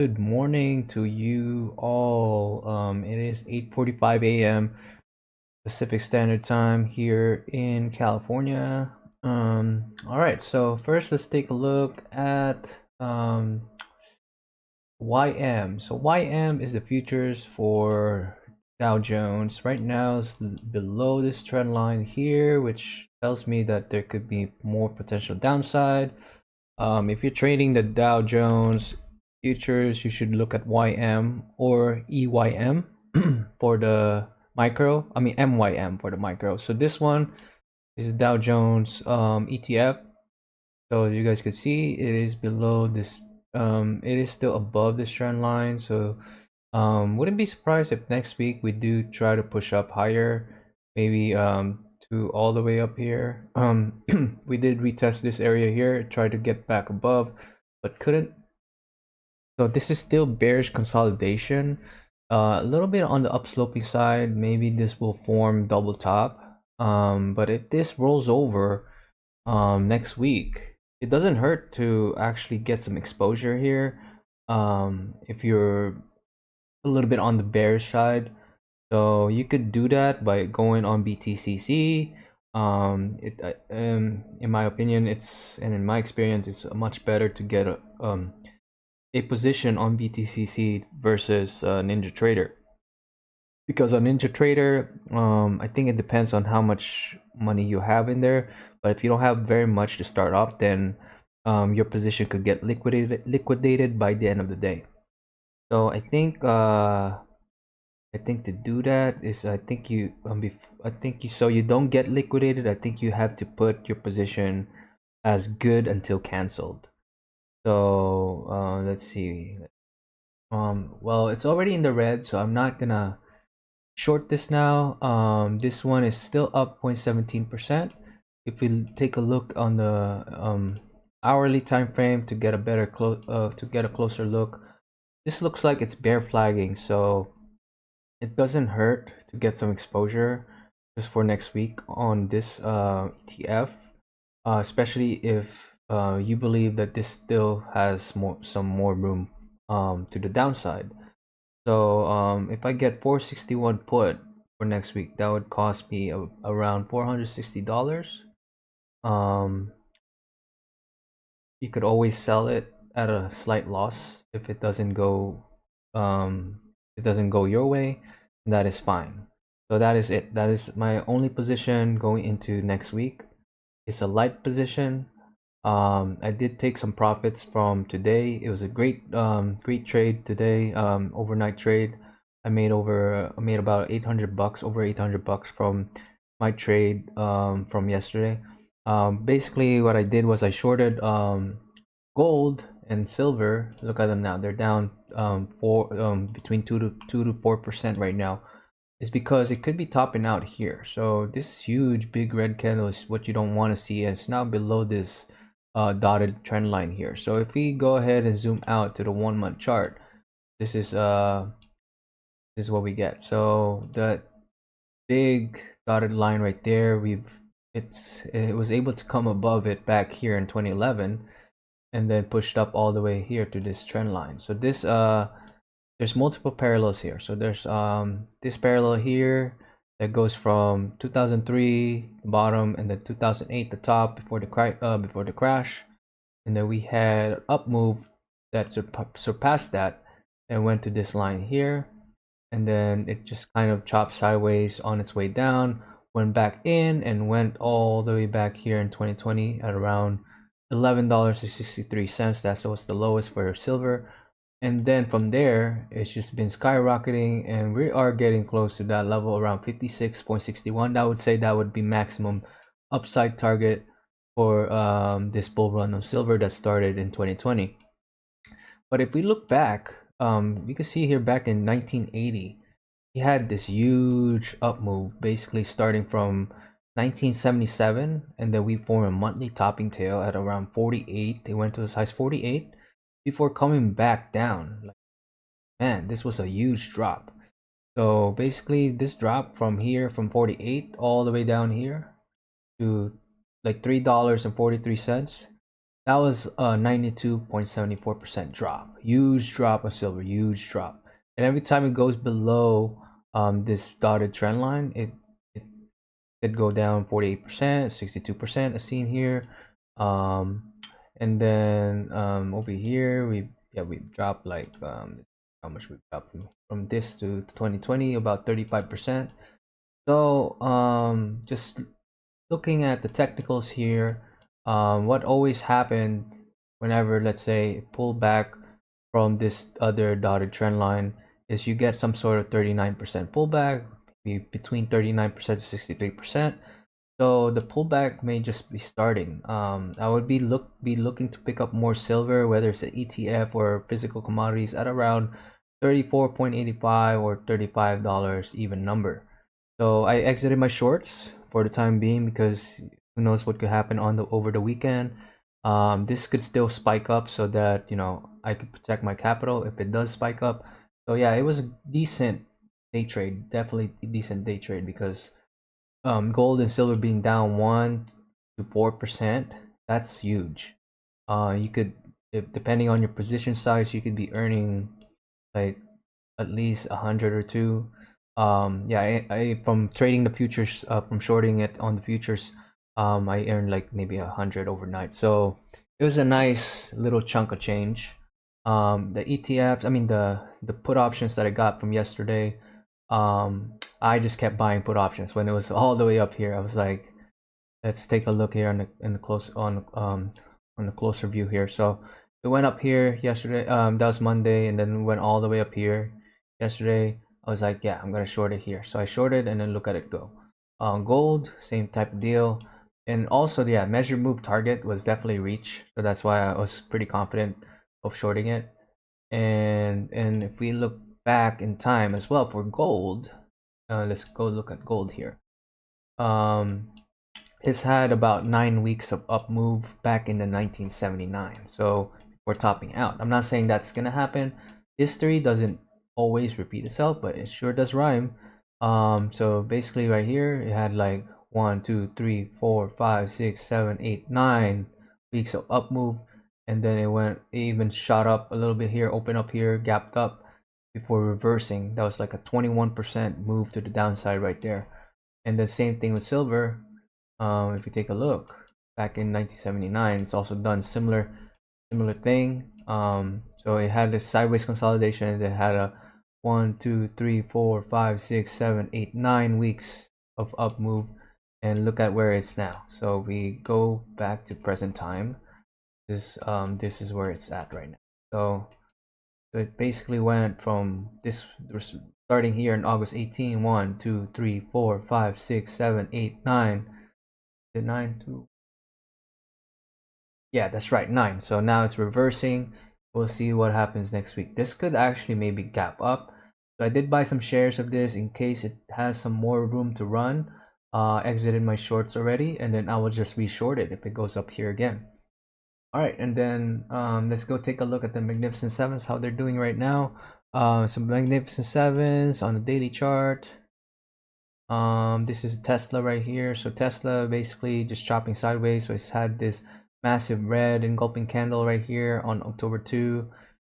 Good morning to you all. It is 8:45 a.m. Pacific Standard Time here in California. All right, so first let's take a look at YM. So YM is the futures for Dow Jones. Right now it's below this trend line here, which tells me that there could be more potential downside. If you're trading the Dow Jones futures, you should look at YM or EYM for the micro. I mean MYM for the micro. So this one is the Dow Jones ETF. So you guys can see it is below this. It is still above this trend line. So wouldn't be surprised if next week we do try to push up higher, maybe to all the way up here. We did retest this area here, try to get back above, but couldn't. So this is still bearish consolidation. A little bit on the upsloping side, maybe this will form double top. But if this rolls over next week, it doesn't hurt to actually get some exposure here. If you're a little bit on the bearish side, so you could do that by going on BTCC. In my opinion, and in my experience, it's much better to get a position on BTCC versus Ninja Trader, because on Ninja Trader, I think it depends on how much money you have in there. But if you don't have very much to start off, then your position could get liquidated by the end of the day. So I think to do that is so you don't get liquidated. I think you have to put your position as good until canceled. So let's see. Well, it's already in the red, so I'm not gonna short this now. This one is still up 0.17%. If we take a look on the hourly time frame to get a closer look, this looks like it's bear flagging. So it doesn't hurt to get some exposure just for next week on this ETF, especially if you believe that this still has some more room to the downside. So if I get 461 put for next week, that would cost me around $460. Um, you could always sell it at a slight loss if it doesn't go your way, and that is fine. So that is it. That is my only position going into next week. It's a light position. I did take some profits from today. It was a great trade today, overnight trade. I made about 800 bucks, over 800 bucks from my trade from yesterday. Basically what I did was I shorted gold and silver. Look at them now. They're down between 2 to 4% right now. Is because it could be topping out here. So this huge big red candle is what you don't want to see, and it's now below this dotted trend line here. So if we go ahead and zoom out to the 1 month chart, this is what we get. So that big dotted line right there, it was able to come above it back here in 2011, and then pushed up all the way here to this trend line. So this there's multiple parallels here. So there's this parallel here that goes from 2003 bottom, and then 2008 the top before the crash, and then we had up move that surpassed that and went to this line here, and then it just kind of chopped sideways on its way down, went back in, and went all the way back here in 2020 at around $11.63. That was the lowest for silver. And then from there, it's just been skyrocketing, and we are getting close to that level around 56.61. I would say that would be maximum upside target for this bull run on silver that started in 2020. But if we look back, you can see here back in 1980, he had this huge up move, basically starting from 1977, and then we formed a monthly topping tail at around 48. They went to a size 48 before coming back down. Like, man, this was a huge drop. So basically this drop from here, from 48 all the way down here to like $3.43, That was a 92.74% drop. Huge drop of silver, huge drop. And every time it goes below this dotted trend line, it could go down 48%, 62% as seen here. And then over here we dropped like how much we dropped from this to 2020, about 35%. So just looking at the technicals here, what always happened whenever, let's say, pull back from this other dotted trend line is you get some sort of 39% pullback, between 39% to 63%. So the pullback may just be starting. I would be looking to pick up more silver, whether it's an ETF or physical commodities, at around 34.85 or $35 even number. So I exited my shorts for the time being because who knows what could happen on the over the weekend. This could still spike up so that I could protect my capital if it does spike up. So yeah, it was a decent day trade, definitely a decent day trade because gold and silver being down 1 to 4%, that's huge. You could, if, depending on your position size, you could be earning like at least 100 or two. Yeah, I from trading the futures, from shorting it on the futures, I earned like maybe 100 overnight. So it was a nice little chunk of change. The ETFs, I mean the put options that I got from yesterday, I just kept buying put options when it was all the way up here. I was like, let's take a look here in the close on the closer view here. So it went up here yesterday. That was Monday, and then went all the way up here yesterday. I was like, yeah, I'm gonna short it here. So I shorted, and then look at it go. Gold, same type of deal, and also yeah, measured move target was definitely reached. So that's why I was pretty confident of shorting it. And if we look back in time as well for gold, let's go look at gold here. It's had about 9 weeks of up move back in the 1979. So we're topping out. I'm not saying that's gonna happen. History doesn't always repeat itself, but it sure does rhyme. So basically right here it had like 1, 2, 3, 4, 5, 6, 7, 8, 9 weeks of up move, and then it even shot up a little bit here, opened up here, gapped up before reversing. That was like a 21% move to the downside right there. And the same thing with silver. If you take a look back in 1979, it's also done similar thing. So it had a sideways consolidation. It had a 1, 2, 3, 4, 5, 6, 7, 8, 9 weeks of up move, and look at where it's now. So we go back to present time. This is where it's at right now. So it basically went from this, starting here in August 18, 1, 2, 3, 4, 5, 6, 7, 8, 9. Is it 9 to, yeah, that's right, 9. So now it's reversing. We'll see what happens next week. This could actually maybe gap up. So I did buy some shares of this in case it has some more room to run. Exited my shorts already, and then I will just re-short it if it goes up here again. All right, and then let's go take a look at the Magnificent Sevens, how they're doing right now. Some Magnificent Sevens on the daily chart. This is Tesla right here. So Tesla basically just chopping sideways. So it's had this massive red engulfing candle right here on October 2,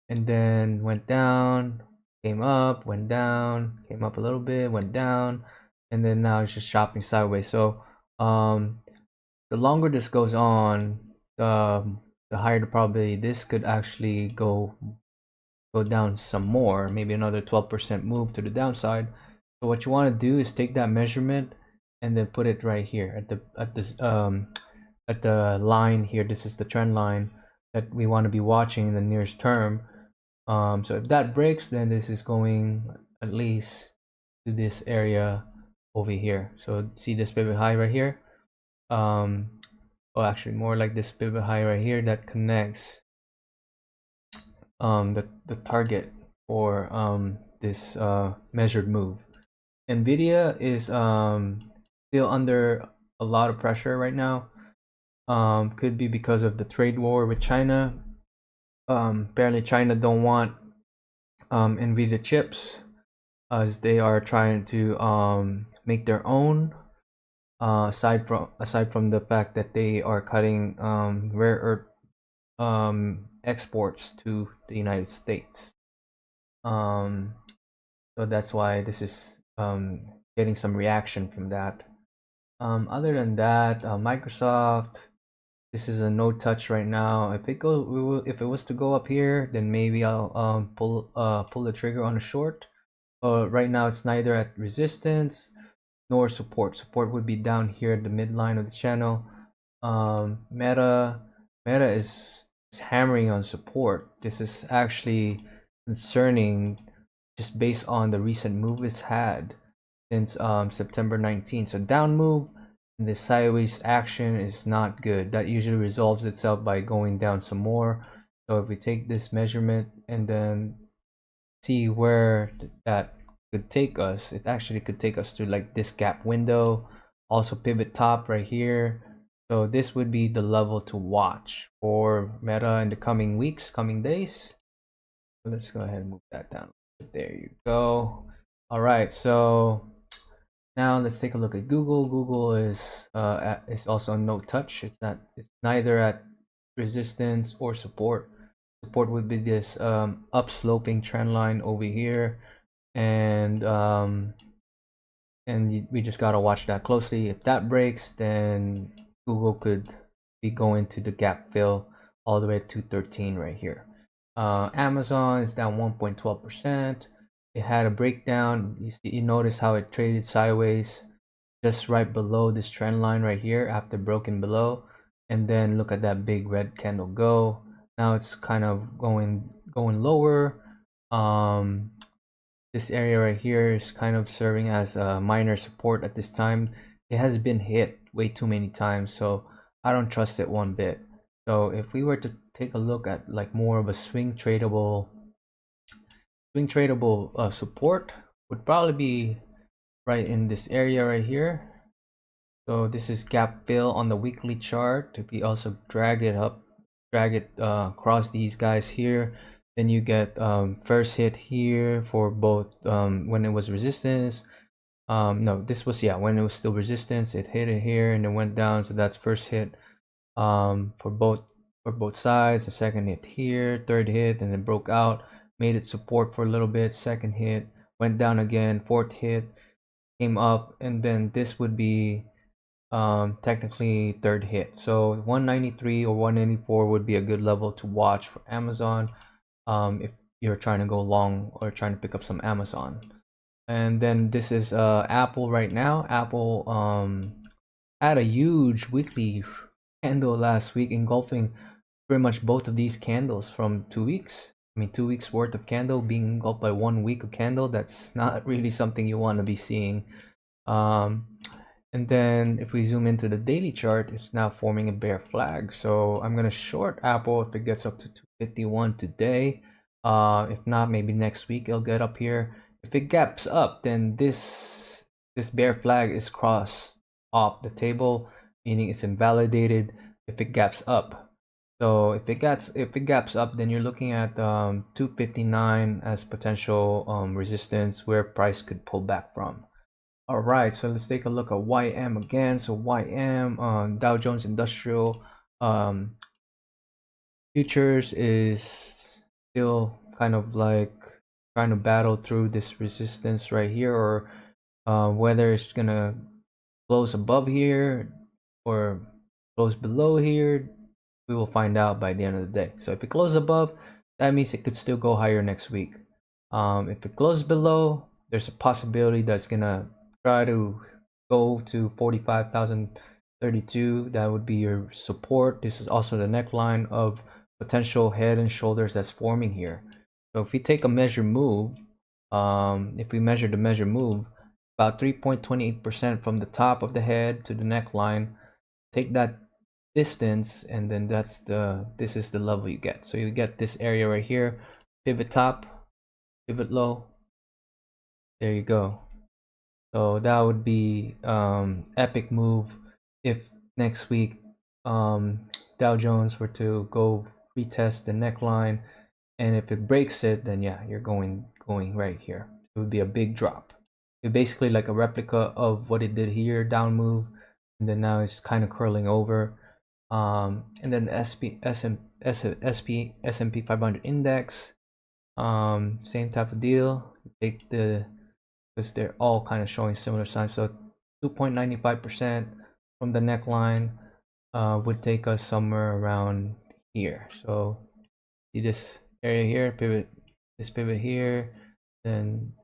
and then went down, came up, went down, came up a little bit, went down, and then now it's just chopping sideways. So the longer this goes on, the higher the probability this could actually go down some more, maybe another 12% move to the downside. So what you want to do is take that measurement and then put it right here at the line here. This is the trend line that we want to be watching in the nearest term. So if that breaks, then this is going at least to this area over here. So see this pivot high right here. Actually more like this pivot high right here that connects the target for this measured move. Nvidia is still under a lot of pressure right now. Could be because of the trade war with China. Apparently China don't want Nvidia chips, as they are trying to make their own. Aside from the fact that they are cutting rare earth exports to the United States. Um, so that's why this is getting some reaction from that. Other than that, Microsoft, this is a no touch right now. If it was to go up here, then maybe I'll pull the trigger on a short. Right now it's neither at resistance nor support. Support would be down here at the midline of the channel. Meta is hammering on support. This is actually concerning just based on the recent move it's had since September 19th. So down move and this sideways action is not good. That usually resolves itself by going down some more. So if we take this measurement and then see where that could take us, it actually could take us to like this gap window, also pivot top right here. So this would be the level to watch for Meta in the coming weeks, coming days. Let's go ahead and move that down. There you go. All right, so now let's take a look at Google. Google is also no touch. It's neither at resistance or support. Support would be this upsloping trend line over here, and we just gotta watch that closely. If that breaks, then Google could be going to the gap fill all the way to 213 right here. Amazon is down 1.12%. It had a breakdown. You notice how it traded sideways just right below this trend line right here after broken below, and then look at that big red candle go. Now it's kind of going lower. This area right here is kind of serving as a minor support at this time. It has been hit way too many times, so I don't trust it one bit. So if we were to take a look at like more of a swing tradable support, would probably be right in this area right here. So this is gap fill on the weekly chart. If we also drag it across these guys here, then you get first hit here for both when it was resistance. No, this was when it was still resistance. It hit it here and it went down. So that's first hit for both sides. The second hit here, third hit, and then broke out, made it support for a little bit. Second hit, went down again. Fourth hit, came up, and then this would be technically third hit. So 193 or 194 would be a good level to watch for Amazon if you're trying to go long or trying to pick up some Amazon. And then this is Apple right now. Apple had a huge weekly candle last week, engulfing pretty much both of these candles from 2 weeks. I mean, 2 weeks worth of candle being engulfed by 1 week of candle. That's not really something you want to be seeing. And then if we zoom into the daily chart, it's now forming a bear flag. So I'm gonna short Apple if it gets up to 251 today. If not, maybe next week it'll get up here. If it gaps up, then this bear flag is crossed off the table, meaning it's invalidated if it gaps up. So if it gaps up, then you're looking at 259 as potential resistance where price could pull back from. All right, so let's take a look at YM again. So YM, Dow Jones Industrial Futures is still kind of like trying to battle through this resistance right here, or whether it's gonna close above here or close below here, we will find out by the end of the day. So if it closes above, that means it could still go higher next week. If it closes below, there's a possibility that's gonna try to go to 45,032. That would be your support. This is also the neckline of potential head and shoulders that's forming here. So if we take a measure move, if we measure the measure move, about 3.28% from the top of the head to the neckline, take that distance, and then this is the level you get. So you get this area right here, pivot top, pivot low. There you go. So that would be epic move if next week Dow Jones were to go retest the neckline, and if it breaks it, then yeah, you're going right here. It would be a big drop. It's basically like a replica of what it did here, down move, and then now it's kind of curling over. And then the S&P 500 index, same type of deal. Take the, because they're all kind of showing similar signs. So 2.95% from the neckline would take us somewhere around here. So see this area here, pivot, this pivot here, then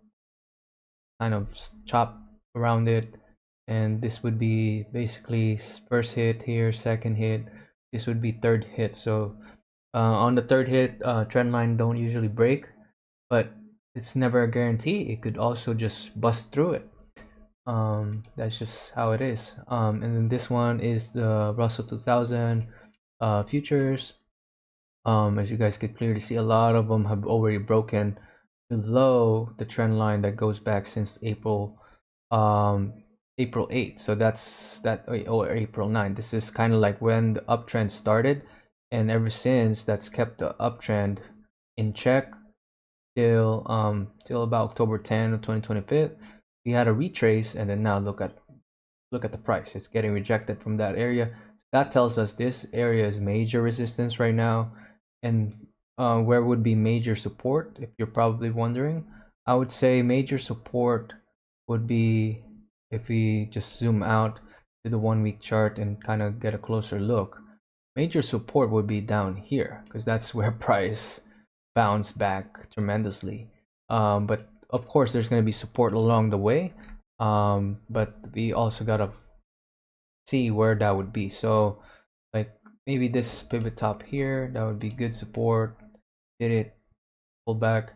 kind of chop around it, and this would be basically first hit here, second hit, this would be third hit. So on the third hit, trend line don't usually break, but it's never a guarantee. It could also just bust through it. That's just how it is. And then this one is the Russell 2000 futures. As you guys could clearly see, a lot of them have already broken below the trend line that goes back since April 8th. So that's that, or April 9th. This is kind of like when the uptrend started, and ever since that's kept the uptrend in check till about October 10 of 2025. We had a retrace, and then now look at the price. It's getting rejected from that area. That tells us this area is major resistance right now. And where would be major support, if you're probably wondering? I would say major support would be, if we just zoom out to the 1 week chart and kind of get a closer look, major support would be down here, because that's where price bounced back tremendously. But of course there's going to be support along the way, but we also got to see where that would be. So like maybe this pivot top here, that would be good support. Did it, pull back,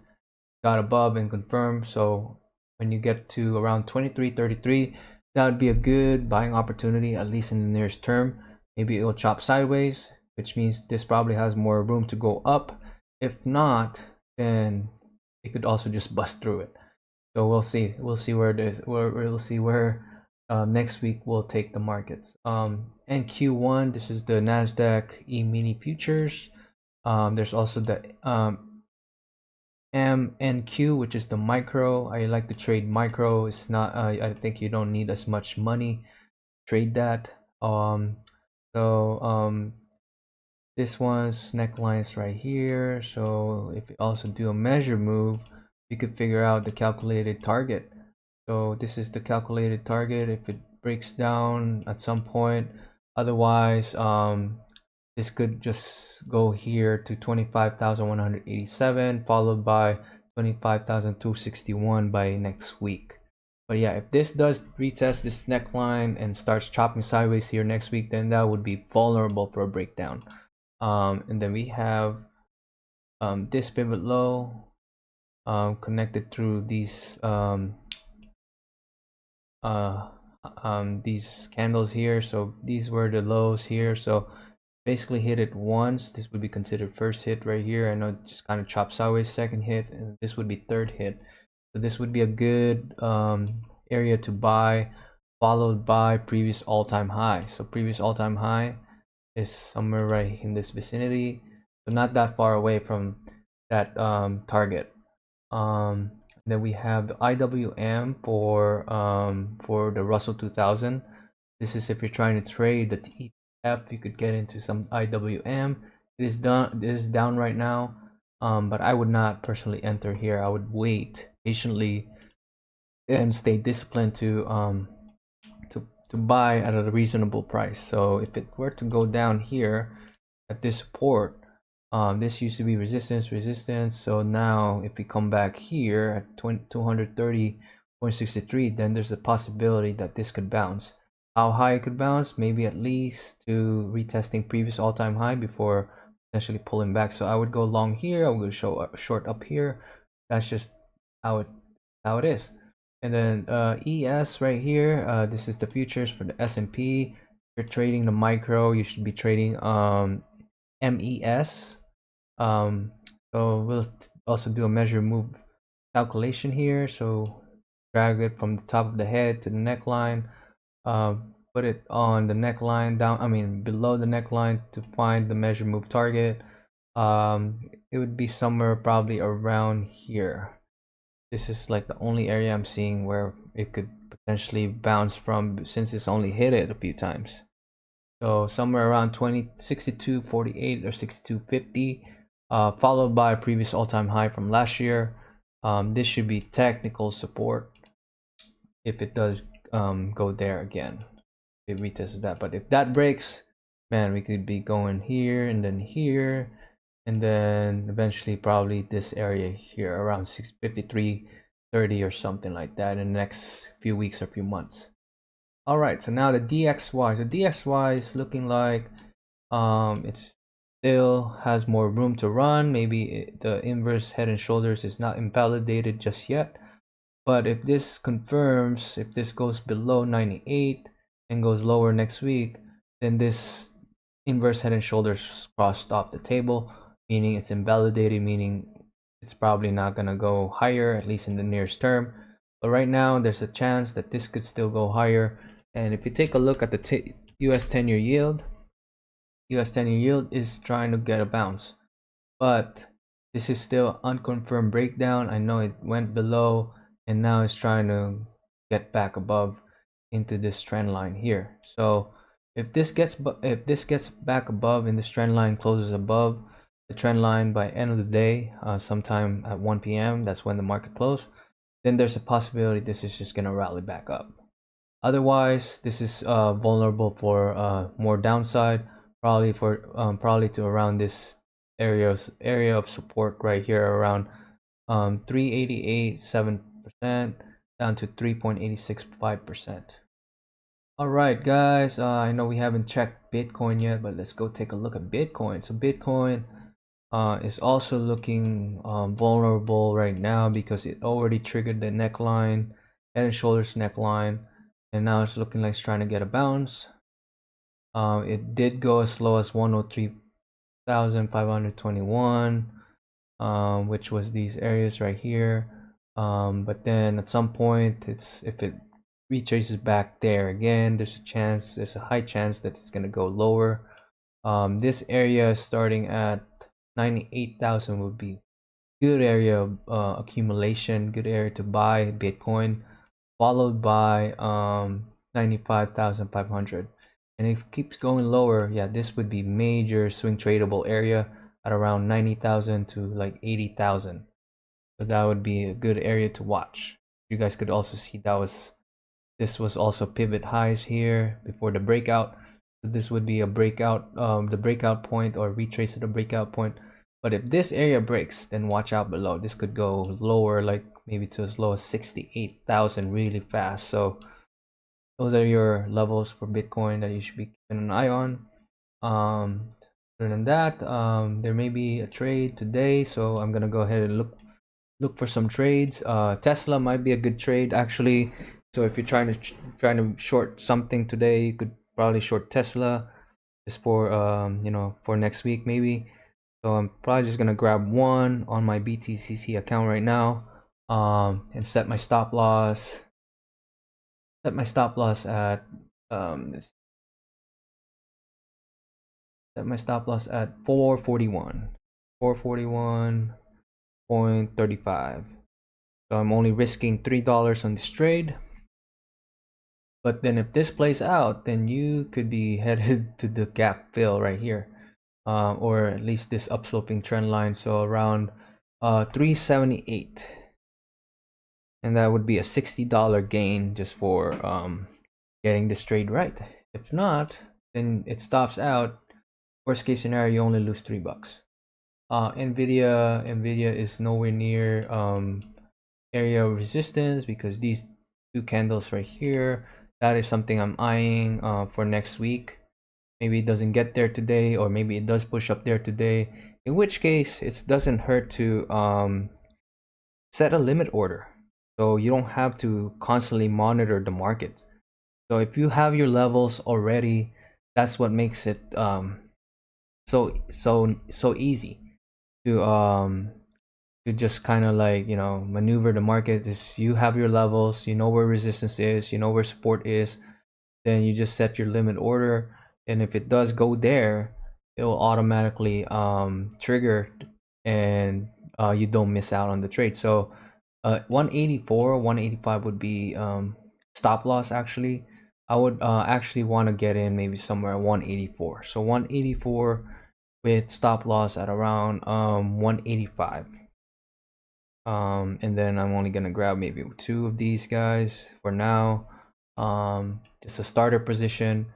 got above and confirmed. So when you get to around 23.33, that would be a good buying opportunity, at least in the nearest term. Maybe it will chop sideways, which means this probably has more room to go up. If not, then it could also just bust through it. So we'll see where it is. We'll see where next week we'll take the markets. And Q1, this is the Nasdaq E-mini futures. There's also the MNQ, which is the micro. I like to trade micro. It's not, I think you don't need as much money to trade that. This one's necklines right here. So if you also do a measure move, you could figure out the calculated target. So this is the calculated target if it breaks down at some point. Otherwise, this could just go here to 25,187, followed by 25,261 by next week. But yeah, if this does retest this neckline and starts chopping sideways here next week, then that would be vulnerable for a breakdown. And then we have this pivot low connected through these candles here. So these were the lows here. So basically hit it once. This would be considered first hit right here. I know it just kind of chopped sideways, second hit, and this would be third hit. So this would be a good area to buy, followed by previous all-time high. So previous all-time high is somewhere right in this vicinity, so not that far away from that target. Then we have the IWM for the Russell 2000. This is if you're trying to trade the ETF, you could get into some IWM. It is down right now, but I would not personally enter here. I would wait patiently and stay disciplined to buy at a reasonable price. So if it were to go down here at this support, this used to be resistance. So now if we come back here at 230.63, then there's a possibility that this could bounce. How high it could bounce? Maybe at least to retesting previous all-time high before potentially pulling back. So I would go long here. I would show a short up here. That's just how it is. And then ES right here, this is the futures for the S&P. If you're trading the micro, you should be trading MES. So we'll also do a measure move calculation here. So drag it from the top of the head to the neckline, put it on the neckline below the neckline to find the measure move target. It would be somewhere probably around here. This is like the only area I'm seeing where it could potentially bounce from, since it's only hit it a few times. So somewhere around 62.48 or 62.50, followed by a previous all-time high from last year. This should be technical support if it does go there again. It retested that, but if that breaks, man, we could be going here and then here, and then eventually probably this area here around 653.30 or something like that in the next few weeks or few months. All right, so now the DXY. So DXY is looking like it still has more room to run. Maybe the inverse head and shoulders is not invalidated just yet. But if this confirms, if this goes below 98 and goes lower next week, then this inverse head and shoulders crossed off the table, meaning it's invalidated, meaning it's probably not gonna go higher, at least in the nearest term. But right now, there's a chance that this could still go higher. And if you take a look at the US 10-year yield, US 10-year yield is trying to get a bounce, but this is still unconfirmed breakdown. I know it went below and now it's trying to get back above into this trend line here. So if this gets back above and this trend line closes above the trend line by end of the day, sometime at 1 p.m., that's when the market closed, then there's a possibility this is just gonna rally back up. Otherwise, this is vulnerable for more downside, probably to around this area of support right here around 3.88.7% down to 3.865%. All right, guys. I know we haven't checked Bitcoin yet, but let's go take a look at Bitcoin. So Bitcoin is also looking vulnerable right now because it already triggered the neckline, head and shoulders neckline, and now it's looking like it's trying to get a bounce. It did go as low as 103,521, which was these areas right here. But then at some point, if it retraces back there again, there's a high chance that it's gonna go lower. This area starting at 98,000 would be good area of accumulation, good area to buy Bitcoin, followed by 95,500. And if it keeps going lower, yeah, this would be major swing tradable area at around 90,000 to like 80,000. So that would be a good area to watch. You guys could also see this was also pivot highs here before the breakout. So this would be a breakout, the breakout point or retrace of the breakout point. But if this area breaks, then watch out below. This could go lower, like maybe to as low as 68,000 really fast. So those are your levels for Bitcoin that you should be keeping an eye on. Other than that, there may be a trade today, so I'm gonna go ahead and look for some trades. Tesla might be a good trade actually. So if you're trying to short something today, you could probably short Tesla just for for next week maybe. So I'm probably just gonna grab one on my BTCC account right now, and set my stop loss. Set my stop loss at set my stop loss at 441, 441.35. So I'm only risking $3 on this trade. But then if this plays out, then you could be headed to the gap fill right here, or at least this upsloping trend line. So around 378, and that would be a $60 gain just for getting this trade right. If not, then it stops out. Worst case scenario, you only lose $3. Nvidia is nowhere near area of resistance because these two candles right here, that is something I'm eyeing for next week. Maybe it doesn't get there today, or maybe it does push up there today, in which case it doesn't hurt to set a limit order so you don't have to constantly monitor the market. So if you have your levels already, that's what makes it so easy to just kind of like maneuver the market. Is you have your levels, you know where resistance is, you know where support is, then you just set your limit order, and if it does go there, it will automatically trigger, and you don't miss out on the trade. So 184, 185 would be stop loss actually. I would actually want to get in maybe somewhere 184. So 184 with stop loss at around 185. And then I'm only gonna grab maybe two of these guys for now. Just a starter position.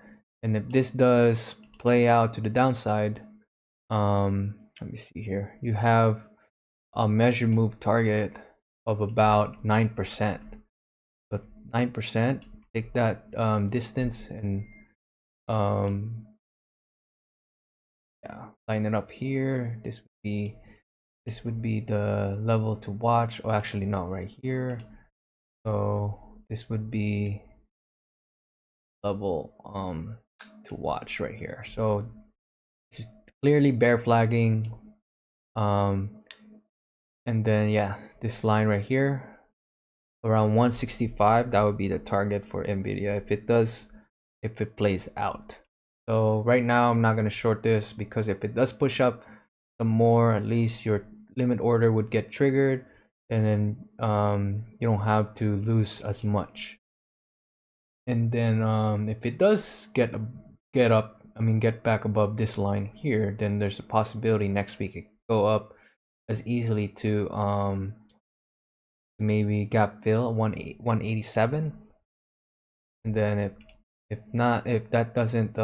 And if this does play out to the downside, let me see here. You have a measure move target of about 9%. So 9%, take that distance and yeah, line it up here. This would be the level to watch. Oh, actually no, right here. So this would be level to watch right here. So it's clearly bear flagging. And then yeah, this line right here around 165, that would be the target for Nvidia if it plays out. So right now I'm not going to short this, because if it does push up some more, at least your limit order would get triggered, and then you don't have to lose as much. And then if it does get back above this line here, then there's a possibility next week it could go up as easily to maybe gap fill 187. And then if not, if that doesn't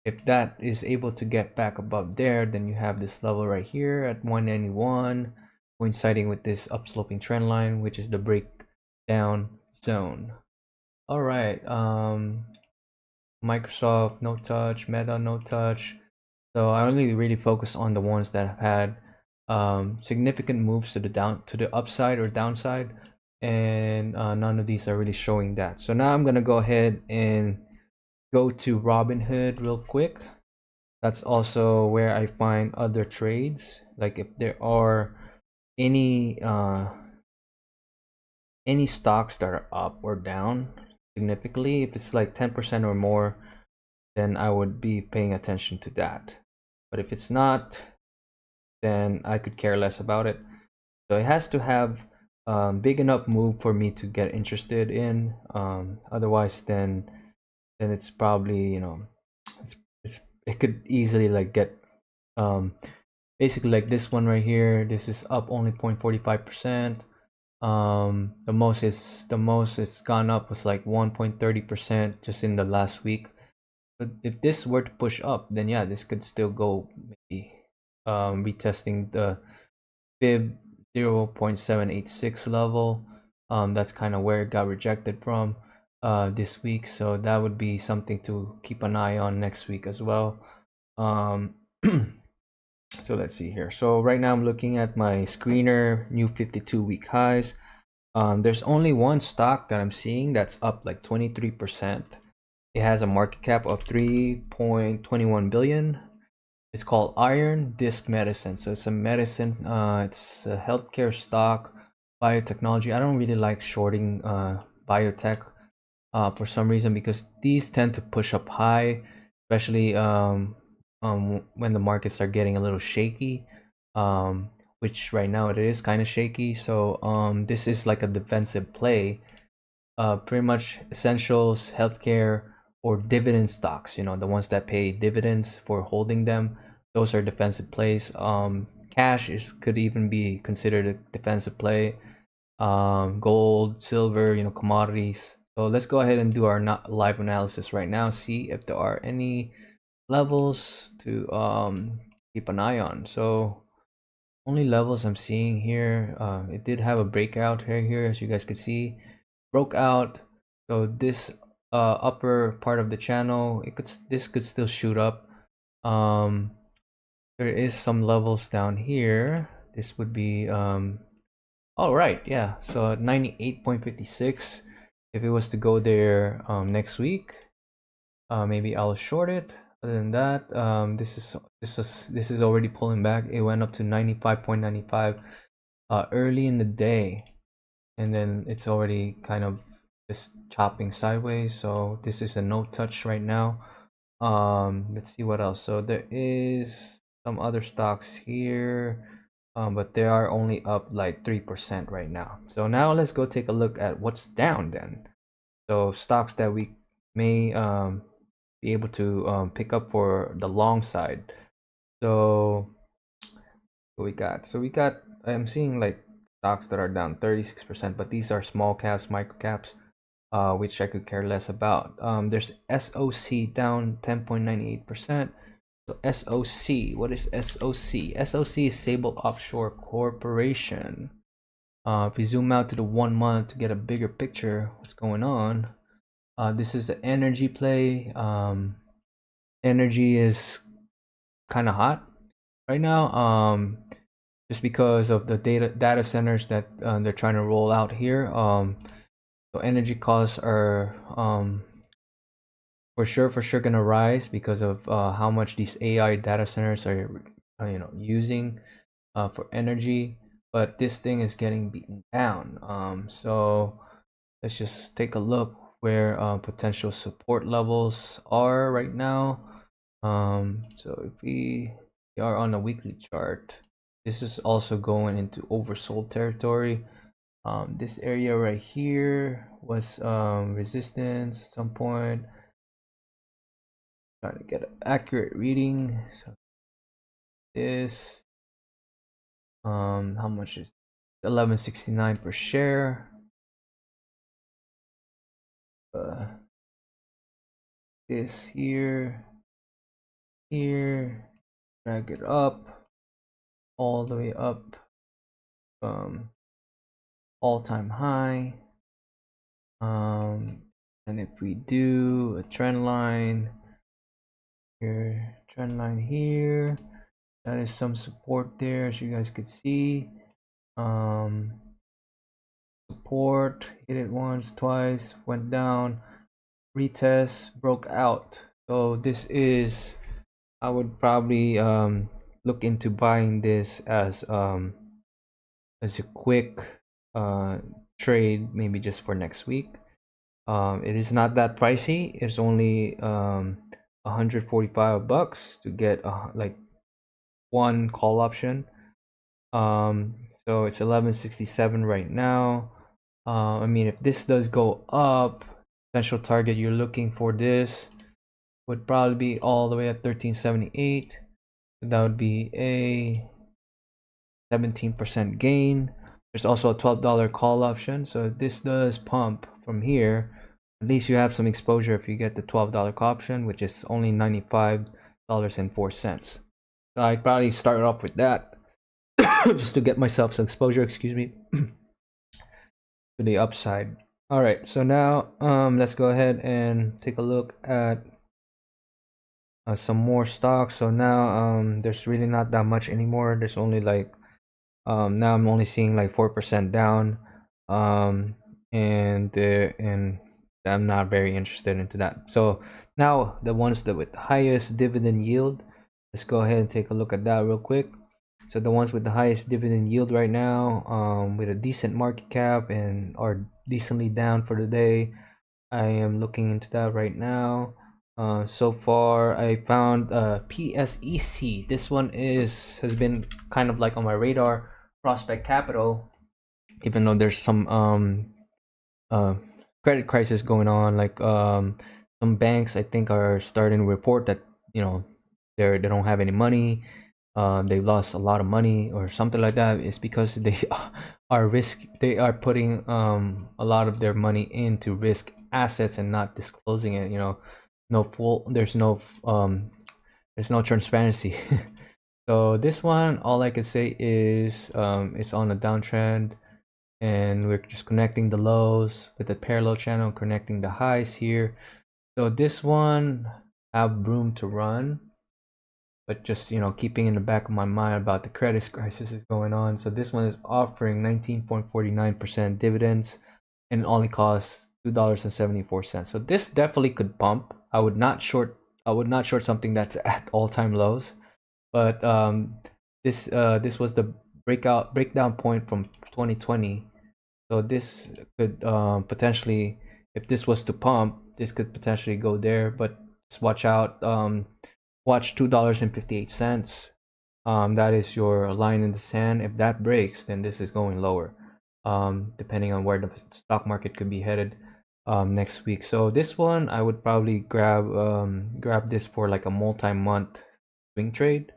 if that is able to get back above there, then you have this level right here at 191, coinciding with this upsloping trend line, which is the breakdown zone. All right, Microsoft no touch, Meta no touch. So I only really focus on the ones that have had significant moves to the upside or downside, and none of these are really showing that. So now I'm gonna go ahead and go to Robinhood real quick. That's also where I find other trades, like if there are any stocks that are up or down significantly. If it's like 10% or more, then I would be paying attention to that. But if it's not, then I could care less about it. So it has to have big enough move for me to get interested in. Otherwise, then it's probably, it could easily like get basically like this one right here. This is up only 0.45%. The most it's gone up was like 1.30% just in the last week. But if this were to push up, then yeah, this could still go maybe retesting the fib 0.786 level. That's kind of where it got rejected from this week, so that would be something to keep an eye on next week as well. So let's see here. So right now I'm looking at my screener new 52-week highs. There's only one stock that I'm seeing that's up like 23%. It has a market cap of 3.21 billion. It's called Iron Disc Medicine. So it's a medicine, it's a healthcare stock, biotechnology. I don't really like shorting biotech for some reason, because these tend to push up high, especially when the markets are getting a little shaky, which right now it is kind of shaky. So this is like a defensive play. Pretty much essentials, healthcare, or dividend stocks, the ones that pay dividends for holding them, those are defensive plays. Cash could even be considered a defensive play. Gold, silver, commodities. So let's go ahead and do our live analysis right now, see if there are any levels to keep an eye on. So only levels I'm seeing here, it did have a breakout here, as you guys could see, broke out. So this upper part of the channel, this could still shoot up. There is some levels down here. This would be all right, yeah, so 98.56. If it was to go there next week, maybe I'll short it. Other than that, this is already pulling back. It went up to 95.95 early in the day, and then it's already kind of just chopping sideways. So this is a no touch right now. Let's see what else. So there is some other stocks here, but they are only up like 3% right now. So now let's go take a look at what's down then. So stocks that we may be able to pick up for the long side. So what we got? I'm seeing like stocks that are down 36%, but these are small caps, micro caps, which I could care less about. There's SOC down 10.98%. So SOC, what is SOC? SOC is Sable Offshore Corporation. If we zoom out to the 1 month to get a bigger picture, what's going on? This is an energy play. Energy is kind of hot right now. Just because of the data centers that they're trying to roll out here. So energy costs are for sure gonna rise because of how much these AI data centers are using for energy. But this thing is getting beaten down. So let's just take a look where potential support levels are right now. So if we are on a weekly chart, this is also going into oversold territory. This area right here was resistance at some point. Trying to get an accurate reading. So this how much is 11.69 per share. This here, drag it up all the way up, all-time high. And if we do a trend line here, that is some support there, as you guys could see. Support, hit it once, twice, went down, retest, broke out. So this is, I would probably look into buying this as a quick trade, maybe just for next week. It is not that pricey. It's only 145 bucks to get like one call option. So it's 11.67 right now. I mean, if this does go up, potential target you're looking for this would probably be all the way at 13.78. So that would be a 17% gain. There's also a $12 call option. So if this does pump from here, at least you have some exposure if you get the $12 call option, which is only $95.04. So I'd probably start off with that just to get myself some exposure, excuse me, to the upside. All right, so now let's go ahead and take a look at some more stocks. So now there's really not that much anymore. There's only like now I'm only seeing like 4% down, and I'm not very interested into that. So now the ones that with the highest dividend yield, let's go ahead and take a look at that real quick. So the ones with the highest dividend yield right now, with a decent market cap and are decently down for the day, I am looking into that right now. So far I found PSEC. This one has been kind of like on my radar. Prospect Capital, even though there's some credit crisis going on, like some banks I think are starting to report that they don't have any money, they lost a lot of money or something like that. It's because they are putting a lot of their money into risk assets and not disclosing it. There's no transparency. So this one, all I could say is it's on a downtrend, and we're just connecting the lows with the parallel channel, connecting the highs here. So this one have room to run, but just keeping in the back of my mind about the credit crisis is going on. So this one is offering 19.49% dividends, and it only costs $2.74. So this definitely could bump. I would not short something that's at all-time lows. But this was the breakdown point from 2020. So this could potentially, if this was to pump, this could potentially go there. But just watch out. Watch $2.58. That is your line in the sand. If that breaks, then this is going lower. Depending on where the stock market could be headed. next week. So this one I would probably grab this for like a multi-month swing trade.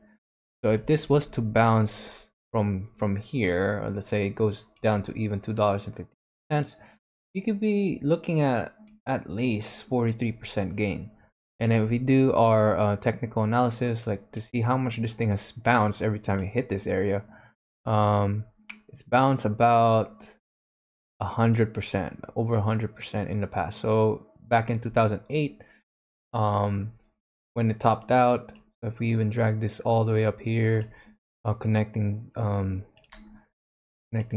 So if this was to bounce from here, let's say it goes down to even $2.50, you could be looking at least 43% gain. And if we do our technical analysis, like to see how much this thing has bounced every time we hit this area, um, it's bounced about 100%, over 100% in the past. So back in 2008, um, when it topped out, so if we even drag this all the way up here, connecting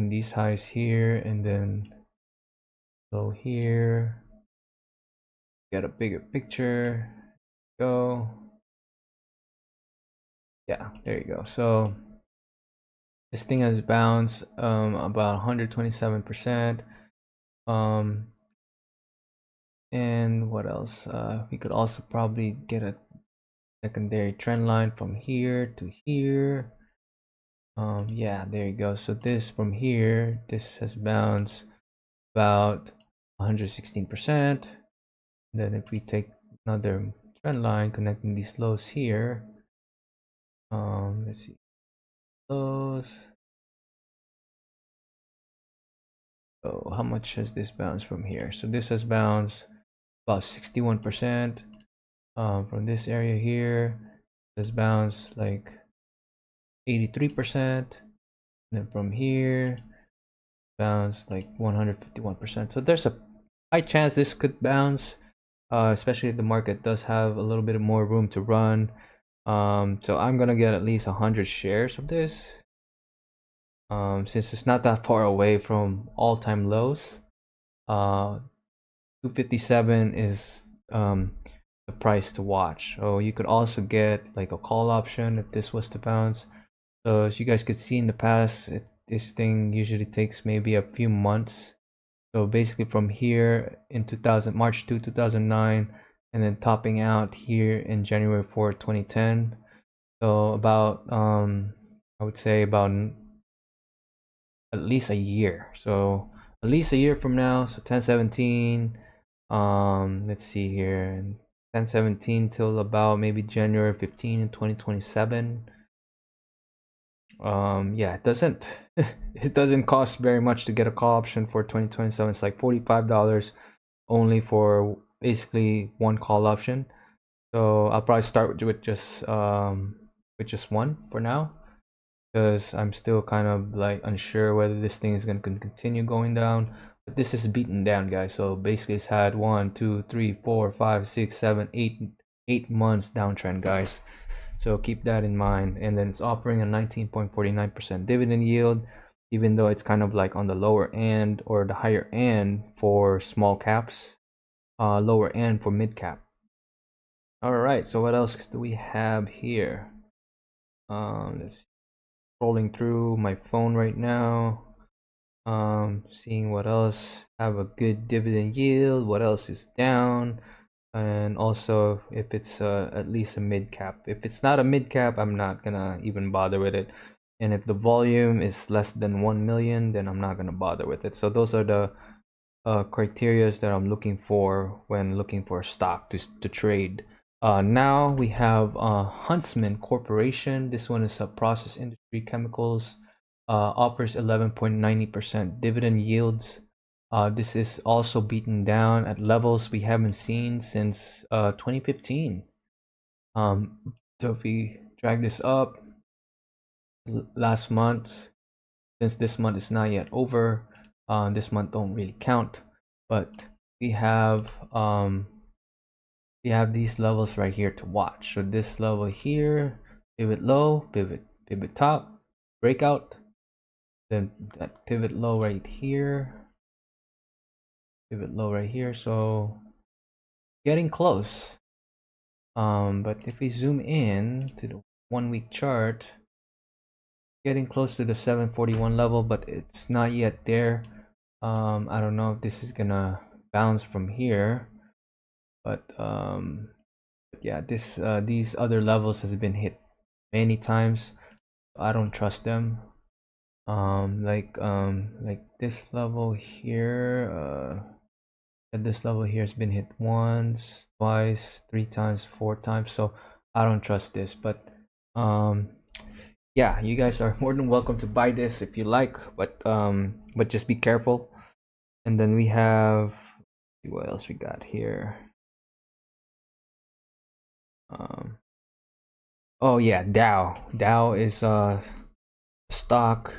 these highs here and then low here, get a bigger picture. Go. Yeah, there you go. So this thing has bounced about 127%. And what else? We could also probably get a secondary trend line from here to here. Yeah, there you go. So this from here, this has bounced about 116%. Then if we take another trend line connecting these lows here, let's see, lows. So how much has this bounced from here? So this has bounced about 61%. From this area here, this bounced like 83%. And then from here, bounced like 151%. So there's a high chance this could bounce, especially if the market does have a little bit more room to run. So I'm gonna get at least 100 shares of this. Since it's not that far away from all-time lows. 257 is the price to watch. So you could also get like a call option if this was to bounce. So as you guys could see in the past, this thing usually takes maybe a few months. So basically from here in March 2 2009, and then topping out here in January 4 2010. So about I would say about at least a year. So at least a year from now, so 1017, let's see here, 1017 till about maybe January 15 in 2027. Yeah, it doesn't it doesn't cost very much to get a call option for 2027. It's like $45 only for basically one call option. So I'll probably start with just one for now, because I'm still kind of like unsure whether this thing is going to continue going down. But this is beaten down, guys. So basically it's had 1 2 3 4 5 6 7 8 months downtrend, guys. So keep that in mind. And then it's offering a 19.49% dividend yield, even though it's kind of like on the lower end or the higher end for small caps, lower end for mid cap. All right, so what else do we have here? Let's scrolling through my phone right now, seeing what else have a good dividend yield, what else is down, and also if it's at least a mid cap. If it's not a mid cap, I'm not gonna even bother with it. And if the volume is less than 1 million, then I'm not gonna bother with it. So those are the criterias that I'm looking for when looking for a stock to trade. Now we have Huntsman Corporation. This one is a process industry chemicals. Offers 11.90% dividend yields. This is also beaten down at levels we haven't seen since 2015. So if we drag this up, last month, since this month is not yet over, this month don't really count, but we have these levels right here to watch. So this level here, pivot low, pivot top, breakout, then that pivot low right here, pivot low right here. So getting close. But if we zoom in to the 1 week chart, getting close to the 741 level, but it's not yet there. I don't know if this is gonna bounce from here, but yeah, these other levels has been hit many times. I don't trust them. Like this level here, at this level here has been hit once, twice, 3 times, 4 times. So I don't trust this, but yeah, you guys are more than welcome to buy this if you like, but just be careful. And then we have, let's see what else we got here. Um, oh yeah, Dow. Dow is stock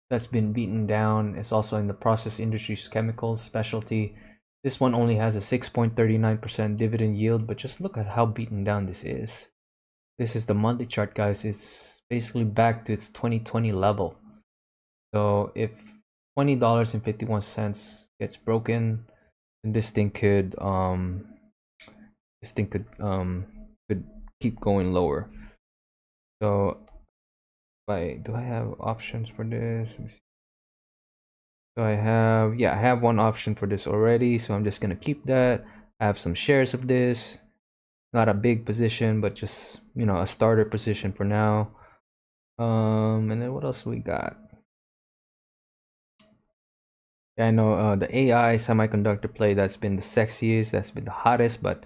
that's been beaten down. It's also in the process industries, chemicals, specialty. This one only has a 6.39% dividend yield, but just look at how beaten down this is. This is the monthly chart, guys. It's basically back to its 2020 level. So if $20.51 gets broken, then this thing could keep going lower. So do I have options for this? Let me see. So I have one option for this already, so I'm just gonna keep that. I have some shares of this, not a big position, but just a starter position for now. And then what else we got? Yeah, I know the AI semiconductor play, that's been the sexiest, that's been the hottest, but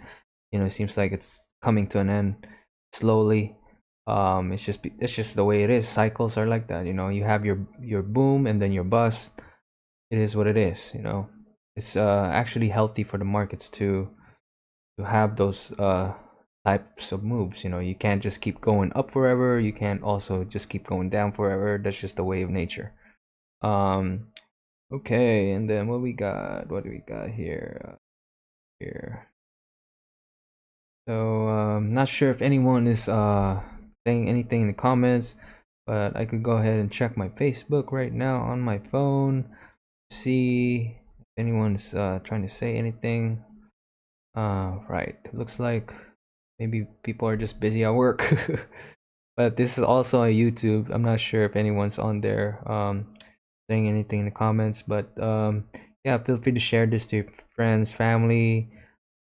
it seems like it's coming to an end slowly. It's just the way it is. Cycles are like that. You have your boom and then your bust. It is what it is. It's actually healthy for the markets to have those types of moves. You can't just keep going up forever. You can't also just keep going down forever. That's just the way of nature. Um, okay, and then what we got? What do we got here? Here. So not sure if anyone is saying anything in the comments, but I could go ahead and check my Facebook right now on my phone, see if anyone's trying to say anything. Right, looks like maybe people are just busy at work. But this is also on YouTube. I'm not sure if anyone's on there saying anything in the comments, but yeah, feel free to share this to your friends, family.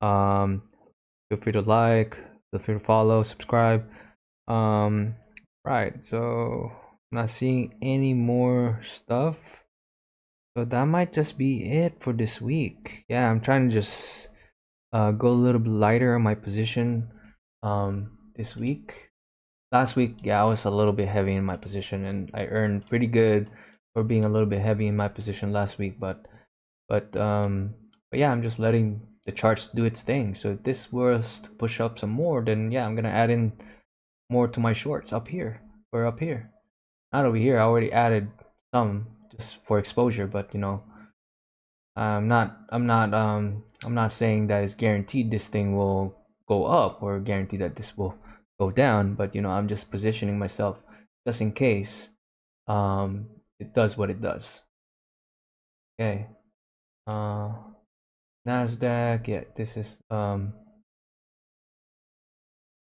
Um, feel free to like, feel free to follow, subscribe. Um, right, so I'm not seeing any more stuff. So that might just be it for this week. Yeah, I'm trying to just go a little bit lighter on my position this week. Last week, yeah, I was a little bit heavy in my position, and I earned pretty good for being a little bit heavy in my position last week. But yeah, I'm just letting the charts do its thing. So if this was to push up some more, then yeah, I'm gonna add in more to my shorts up here or up here. Not over here. I already added some just for exposure, but I'm not saying that it's guaranteed this thing will go up or guaranteed that this will go down, but I'm just positioning myself just in case it does what it does. Okay. Nasdaq, yeah,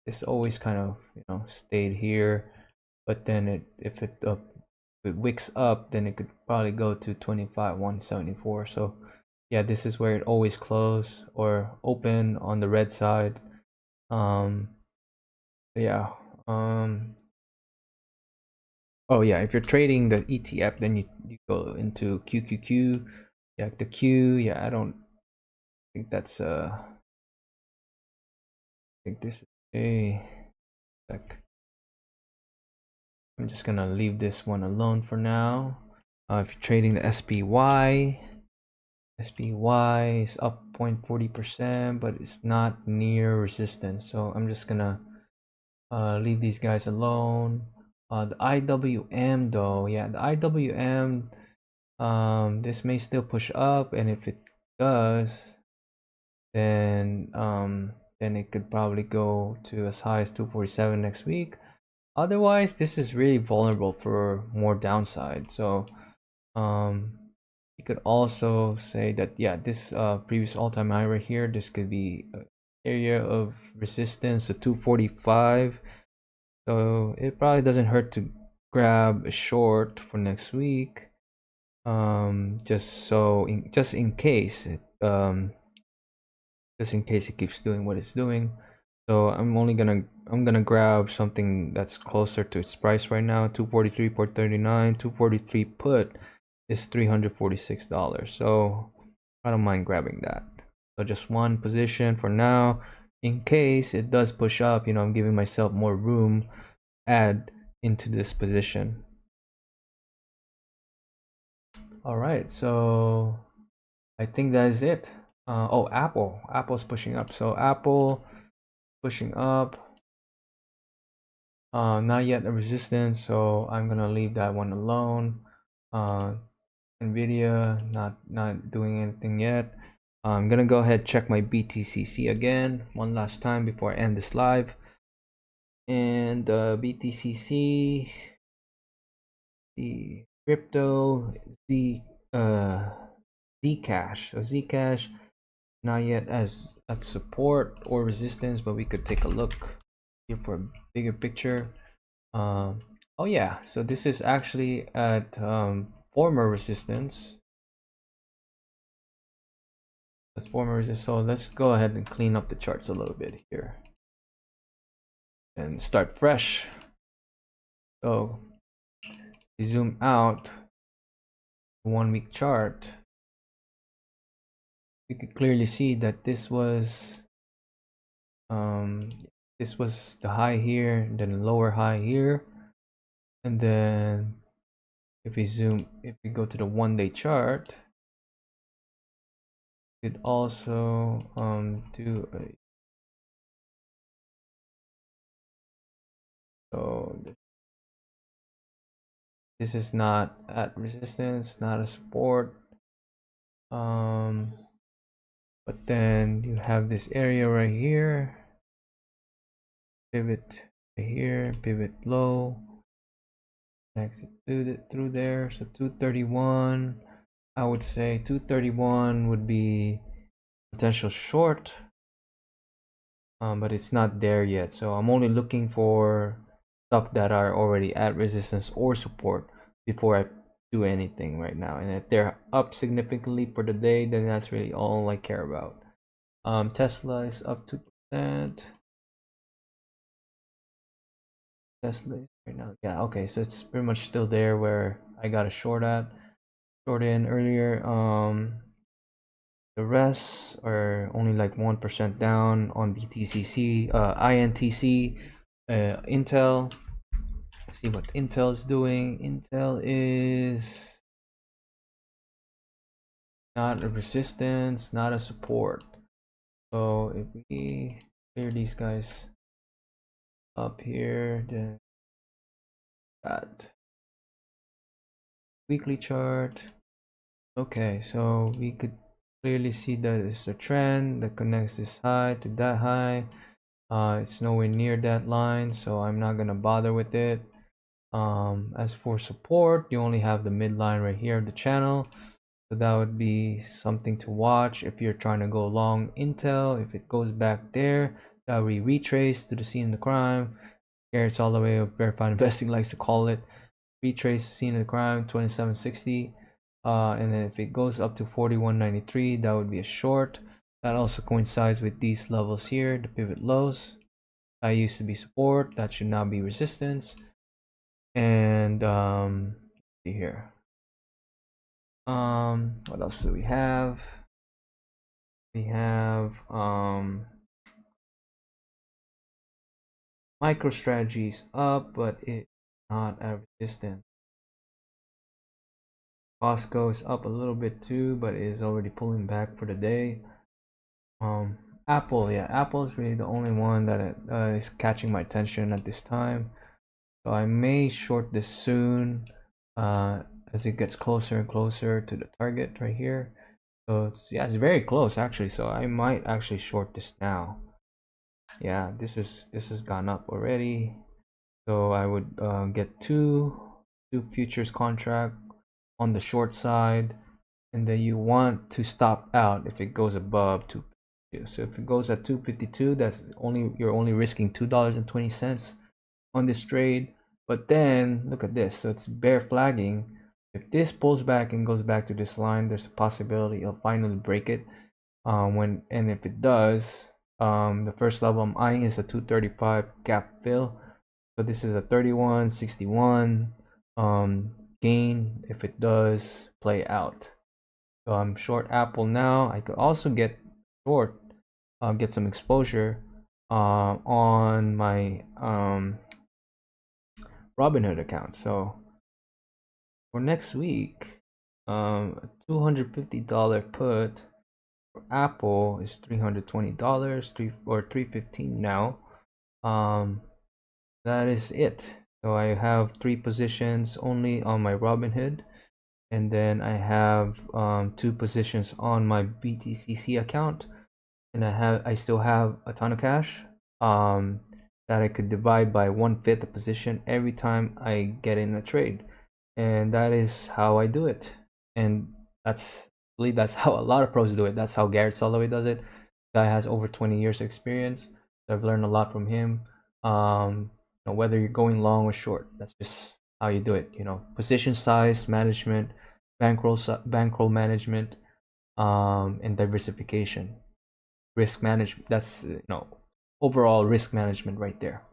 this always kind of stayed here, but then if it wicks up, then it could probably go to 25,174. So yeah, this is where it always close or open on the red side. Yeah. Oh yeah, if you're trading the ETF, then you go into QQQ. Yeah, the Q. Yeah, I don't think that's I think this is a sec. I'm just gonna leave this one alone for now. If you're trading the SPY, SPY is up 0.40%, but it's not near resistance. So I'm just gonna leave these guys alone. The IWM though, yeah, the IWM, this may still push up, and if it does, then it could probably go to as high as 247 next week. Otherwise, this is really vulnerable for more downside. So you could also say that yeah, this previous all-time high right here, this could be an area of resistance, so 245. So it probably doesn't hurt to grab a short for next week, just in case it keeps doing what it's doing. So I'm gonna grab something that's closer to its price right now, 243.39. 243 put is $346. So I don't mind grabbing that. So just one position for now. In case it does push up, I'm giving myself more room add into this position. All right, so I think that is it. Oh, Apple's pushing up. So Apple pushing up. Not yet a resistance, so I'm gonna leave that one alone. Nvidia not doing anything yet. I'm gonna go ahead check my BTCC again one last time before I end this live. And BTCC, the crypto, Zcash. So Zcash not yet as at support or resistance, but we could take a look here for a bigger picture. Oh yeah, so this is actually at former resistance. That's former resistance. So let's go ahead and clean up the charts a little bit here and start fresh. So we zoom out the 1 week chart. We could clearly see that this was the high here, then lower high here, and then if we go to the 1 day chart, it also do a so this is not at resistance, not a support, but then you have this area right here, pivot right here, pivot low, exit through there. So 231, I would say 231 would be potential short, but it's not there yet. So I'm only looking for stuff that are already at resistance or support before I do anything right now. And if they're up significantly for the day, then that's really all I care about. Tesla is up 2%. Tesla right now, yeah, okay, so it's pretty much still there where I got a short in earlier. The rest are only like 1% down on BTCC, INTC, Intel. Let's see what Intel is doing. Intel is not a resistance, not a support. So if we clear these guys up here, then got weekly chart. Okay, so we could clearly see that it's a trend that connects this high to that high. It's nowhere near that line, so I'm not gonna bother with it. As for support, you only have the midline right here of the channel, so that would be something to watch if you're trying to go long Intel. If it goes back there, that will retrace to the scene of the crime. Here it's all the way up. Verified Investing likes to call it retrace scene of the crime 2760. And then if it goes up to 4193, that would be a short. That also coincides with these levels here, the pivot lows. That used to be support, that should now be resistance. And see here, what else do we have? We have MicroStrategy's up, but it's not at resistance. Costco is up a little bit too, but is already pulling back for the day. Apple, yeah, Apple is really the only one that is catching my attention at this time. So I may short this soon as it gets closer and closer to the target right here. So it's very close actually. So I might actually short this now. Yeah, this has gone up already. So I would get two futures contract on the short side, and then you want to stop out if it goes above 252. So if it goes at 252, you're only risking $2.20 on this trade. But then look at this, so it's bear flagging. If this pulls back and goes back to this line, there's a possibility it'll finally break it. And if it does, the first level I'm eyeing is a 235 gap fill. So this is a 31.61 gain if it does play out. So I'm short Apple now. I could also get short, get some exposure on my Robinhood account. So for next week, a $250 put for Apple is $320, 315 now. That is it. So I have 3 positions only on my Robinhood, and then I have 2 positions on my BTCC account, and I still have a ton of cash that I could divide by 1/5 a position every time I get in a trade, and that is how I do it. And that's I believe that's how a lot of pros do it. That's how Garrett Soloway does it. Guy has over 20 years of experience, so I've learned a lot from him. Whether you're going long or short, that's just how you do it. Position size management, bankroll management, and diversification, risk management. That's overall risk management right there.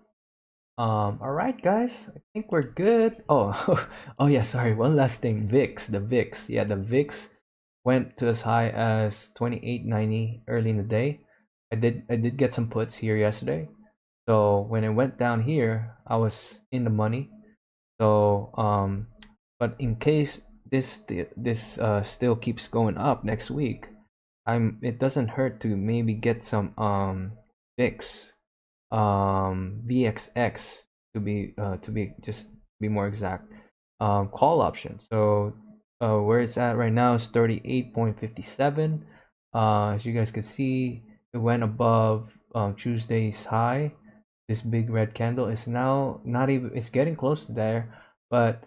All right, guys, I think we're good. Oh, oh yeah, sorry. One last thing. The VIX. Yeah, the VIX went to as high as 28.90 early in the day. I did get some puts here yesterday. So when it went down here, I was in the money. So but in case this still keeps going up next week, it doesn't hurt to maybe get some VIX VXX to be just be more exact, call option. So where it's at right now is 38.57. As you guys can see, it went above Tuesday's high. This big red candle is now not even, it's getting close to there, but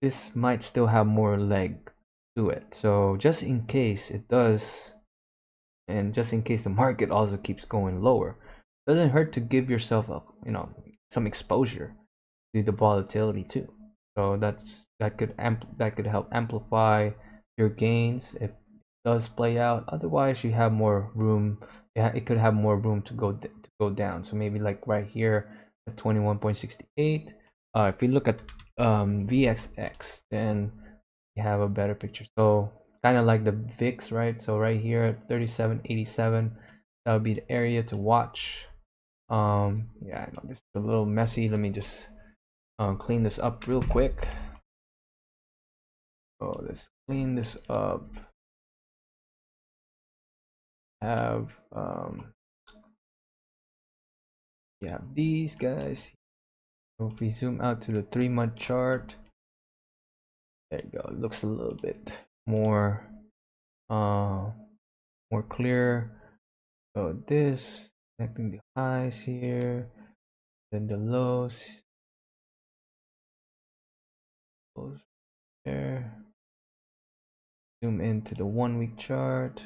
this might still have more leg to it. So just in case it does, and just in case the market also keeps going lower, doesn't hurt to give yourself some exposure to the volatility too. So that could help amplify your gains if it does play out. Otherwise, you have more room. Yeah, it could have more room to go down. So maybe like right here at 21.68. If we look at VXX, then you have a better picture. So kind of like the VIX, right? So right here at 37.87, that would be the area to watch. Yeah, I know this is a little messy. Let me just clean this up real quick. So let's clean this up. Have yeah, these guys. So if we zoom out to the 3-month chart, there you go. It looks a little bit more more clear. So this connecting the highs here, then the lows there. Zoom into the 1-week chart.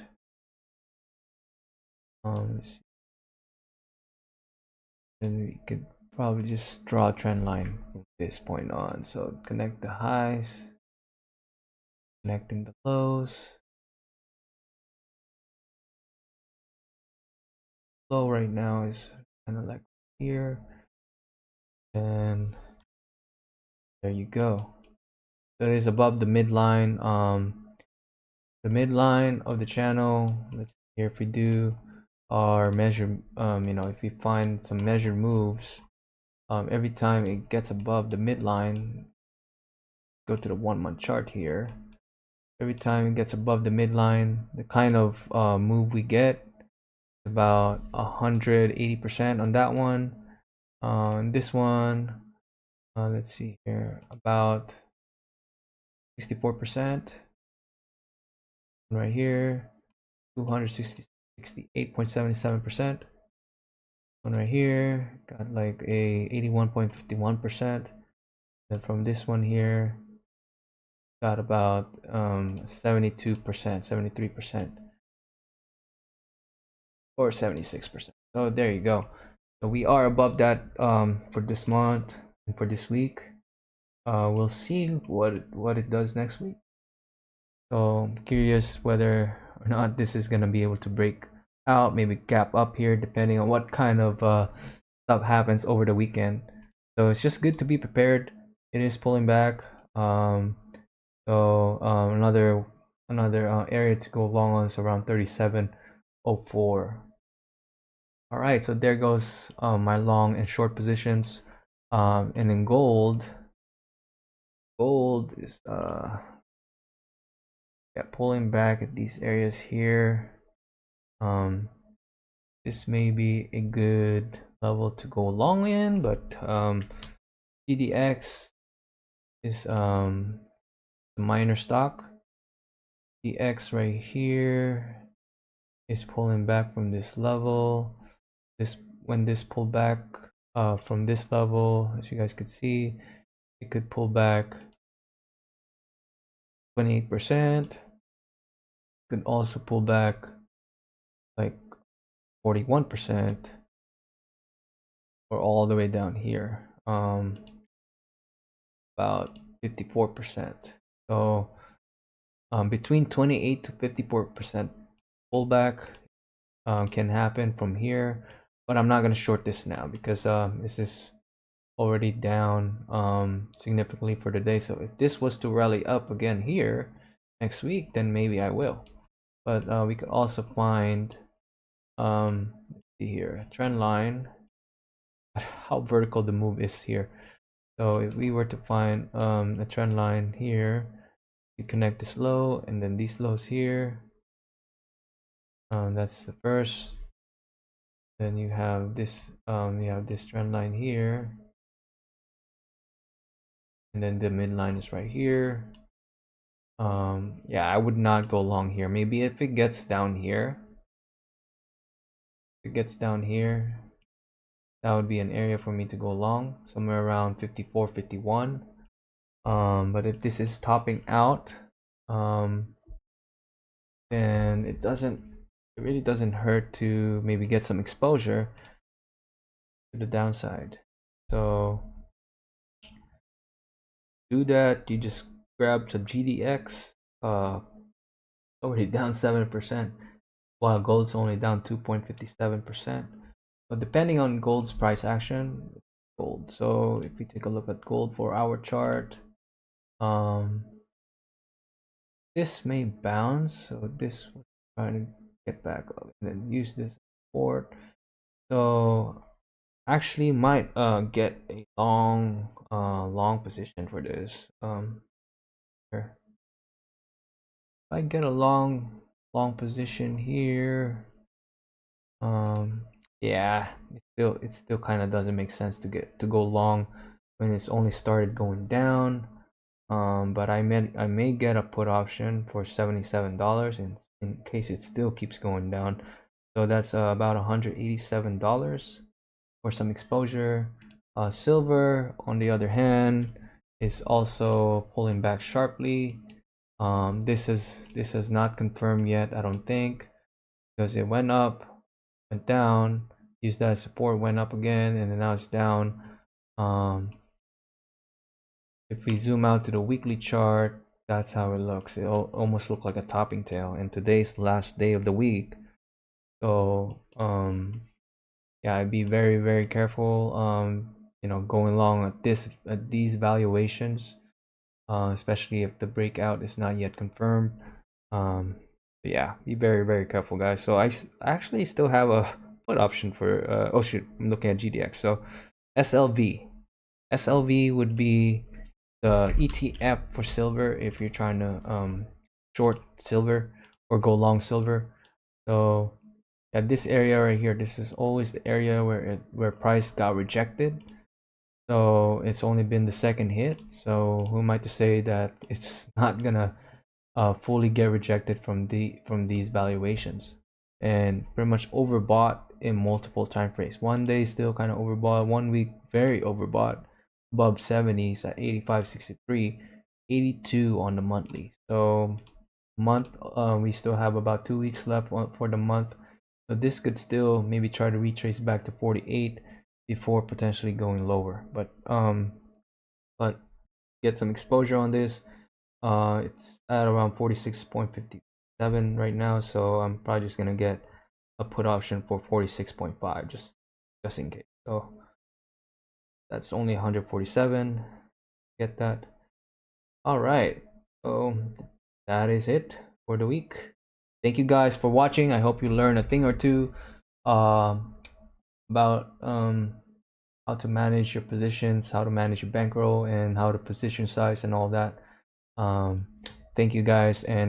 Then we could probably just draw a trend line from this point on. So connect the highs, connecting the lows. Low right now is kind of like here, and there you go. So it is above the midline. The midline of the channel. Let's see here, if we do our measure, if we find some measured moves, every time it gets above the midline, go to the 1-month chart here. Every time it gets above the midline, the kind of move we get is about 180% on that one. On this one, let's see here, about 64%. Right here, 268.77%. One right here got like a 81.51%. Then from this one here, got about 72%, 73%, or 76%. So there you go. So we are above that for this month and for this week. We'll see what it does next week. So I'm curious whether or not this is gonna be able to break out, maybe gap up here, depending on what kind of stuff happens over the weekend. So it's just good to be prepared. It is pulling back. So another another area to go long on is around 37.04. All right, so there goes my long and short positions. And then gold is yeah, pulling back at these areas here. This may be a good level to go long in, but GDX is a minor stock. DX right here is pulling back from this level. When this pulled back from this level, as you guys could see, it could pull back 28%. Could also pull back like 41%, or all the way down here, about 54%. So between 28 to 54% pullback can happen from here, but I'm not going to short this now because this is already down significantly for the day. So if this was to rally up again here next week, then maybe I will. But we could also find let's see here, trend line, how vertical the move is here. So if we were to find a trend line here, you connect this low and then these lows here, that's the first. Then you have this trend line here, and then the midline is right here. Yeah, I would not go long here. Maybe if it gets down here, that would be an area for me to go long, somewhere around 54, 51. But if this is topping out, then it really doesn't hurt to maybe get some exposure to the downside. So do that. You just grab some GDX, already down 7%, while gold's only down 2.57%. But depending on gold's price action, gold. So if we take a look at gold 4-hour chart, this may bounce. So this was trying to get back up and then use this support. So actually might get a long position for this. Here. If I get a long position here, yeah, it still kind of doesn't make sense to go long when it's only started going down. But I may get a put option for $77 in case it still keeps going down. So that's about $187 for some exposure. Silver, on the other hand, is also pulling back sharply. This is not confirmed yet, I don't think, because it went up, went down, used that support, went up again, and then now it's down. If we zoom out to the weekly chart, that's how it looks. It almost looks like a topping tail, and today's the last day of the week. So yeah, I'd be very careful going long at these valuations, especially if the breakout is not yet confirmed. Yeah, be very careful, guys. So I actually still have a put option for oh shoot, I'm looking at GDX. So SLV would be the ETF for silver if you're trying to short silver or go long silver. So at this area right here, this is always the area where price got rejected. So it's only been the second hit. So who am I to say that it's not gonna fully get rejected from these valuations? And pretty much overbought in multiple time frames. One day still kind of overbought, 1 week very overbought, above 70s at 85.63, 82 on the monthly. So month, we still have about 2 weeks left for the month. So this could still maybe try to retrace back to 48 before potentially going lower. But get some exposure on this. It's at around 46.57 right now, so I'm probably just gonna get a put option for 46.5 just in case. So that's only 147. Get that. All right, so that is it for the week. Thank you guys for watching. I hope you learned a thing or two about how to manage your positions, how to manage your bankroll, and how to position size and all that. Thank you guys, and